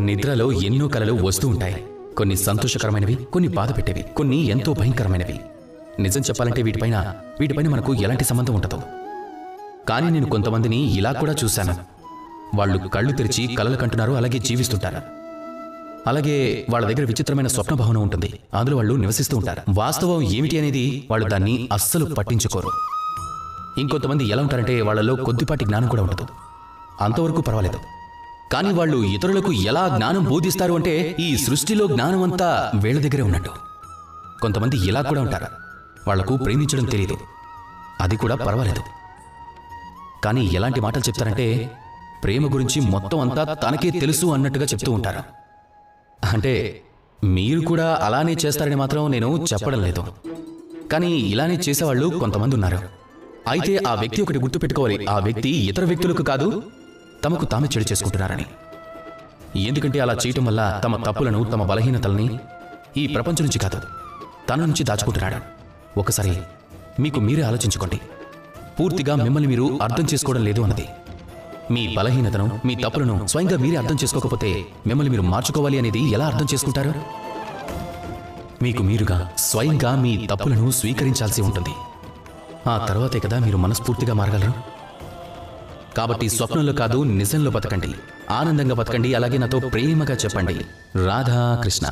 నిద్రలో ఎన్నో కలలు వస్తూ ఉంటాయి. కొన్ని సంతోషకరమైనవి, కొన్ని బాధ పెట్టేవి, కొన్ని ఎంతో భయంకరమైనవి. నిజం చెప్పాలంటే వీటిపైన మనకు ఎలాంటి సంబంధం ఉండదు. కానీ నేను కొంతమందిని ఇలా కూడా చూశాను. వాళ్ళు కళ్ళు తెరిచి కలలు కంటున్నారు, అలాగే జీవిస్తుంటారు. అలాగే వాళ్ళ దగ్గర విచిత్రమైన స్వప్న భవనం ఉంటుంది, అందులో వాళ్ళు నివసిస్తూ ఉంటారు. వాస్తవం ఏమిటి అనేది వాళ్ళు దాన్ని అస్సలు పట్టించుకోరు. ఇంకొంతమంది ఎలా ఉంటారంటే వాళ్ళలో కొద్దిపాటి జ్ఞానం కూడా ఉండదు, అంతవరకు పర్వాలేదు. కానీ వాళ్ళు ఇతరులకు ఎలా జ్ఞానం బోధిస్తారు అంటే ఈ సృష్టిలో జ్ఞానం అంతా వీళ్ళ దగ్గరే ఉన్నట్టు. కొంతమంది ఇలా కూడా ఉంటారు, వాళ్లకు ప్రేమించడం తెలియదు, అది కూడా పర్వాలేదు. కానీ ఎలాంటి మాటలు చెప్తారంటే ప్రేమ గురించి మొత్తం అంతా తనకే తెలుసు అన్నట్టుగా చెప్తూ ఉంటారు. అంటే మీరు కూడా అలానే చేస్తారని మాత్రం నేను చెప్పడం లేదు, కానీ ఇలానే చేసేవాళ్ళు కొంతమంది ఉన్నారు. అయితే ఆ వ్యక్తి ఒకటి గుర్తుపెట్టుకోవాలి, ఆ వ్యక్తి ఇతర వ్యక్తులకు కాదు, తమకు తామే చెడు చేసుకుంటున్నారని. ఎందుకంటే అలా చేయటం వల్ల తమ తప్పులను, తమ బలహీనతల్ని ఈ ప్రపంచం నుంచి కాదు, తన నుంచి దాచుకుంటున్నాడు. ఒకసారి మీకు మీరే ఆలోచించుకోండి. పూర్తిగా మిమ్మల్ని మీరు అర్థం చేసుకోవడం లేదు అన్నది. మీ బలహీనతను, మీ తప్పులను స్వయంగా మీరే అర్థం చేసుకోకపోతే మిమ్మల్ని మీరు మార్చుకోవాలి అనేది ఎలా అర్థం చేసుకుంటారు? మీకు మీరుగా స్వయంగా మీ తప్పులను స్వీకరించాల్సి ఉంటుంది. ఆ తర్వాతే కదా మీరు మనస్ఫూర్తిగా మారగలరు. కాబట్టి స్వప్నంలో కాదు, నిజంలో బతకండి, ఆనందంగా బతకండి. అలాగే నాతో ప్రేమగా చెప్పండి, రాధా కృష్ణ.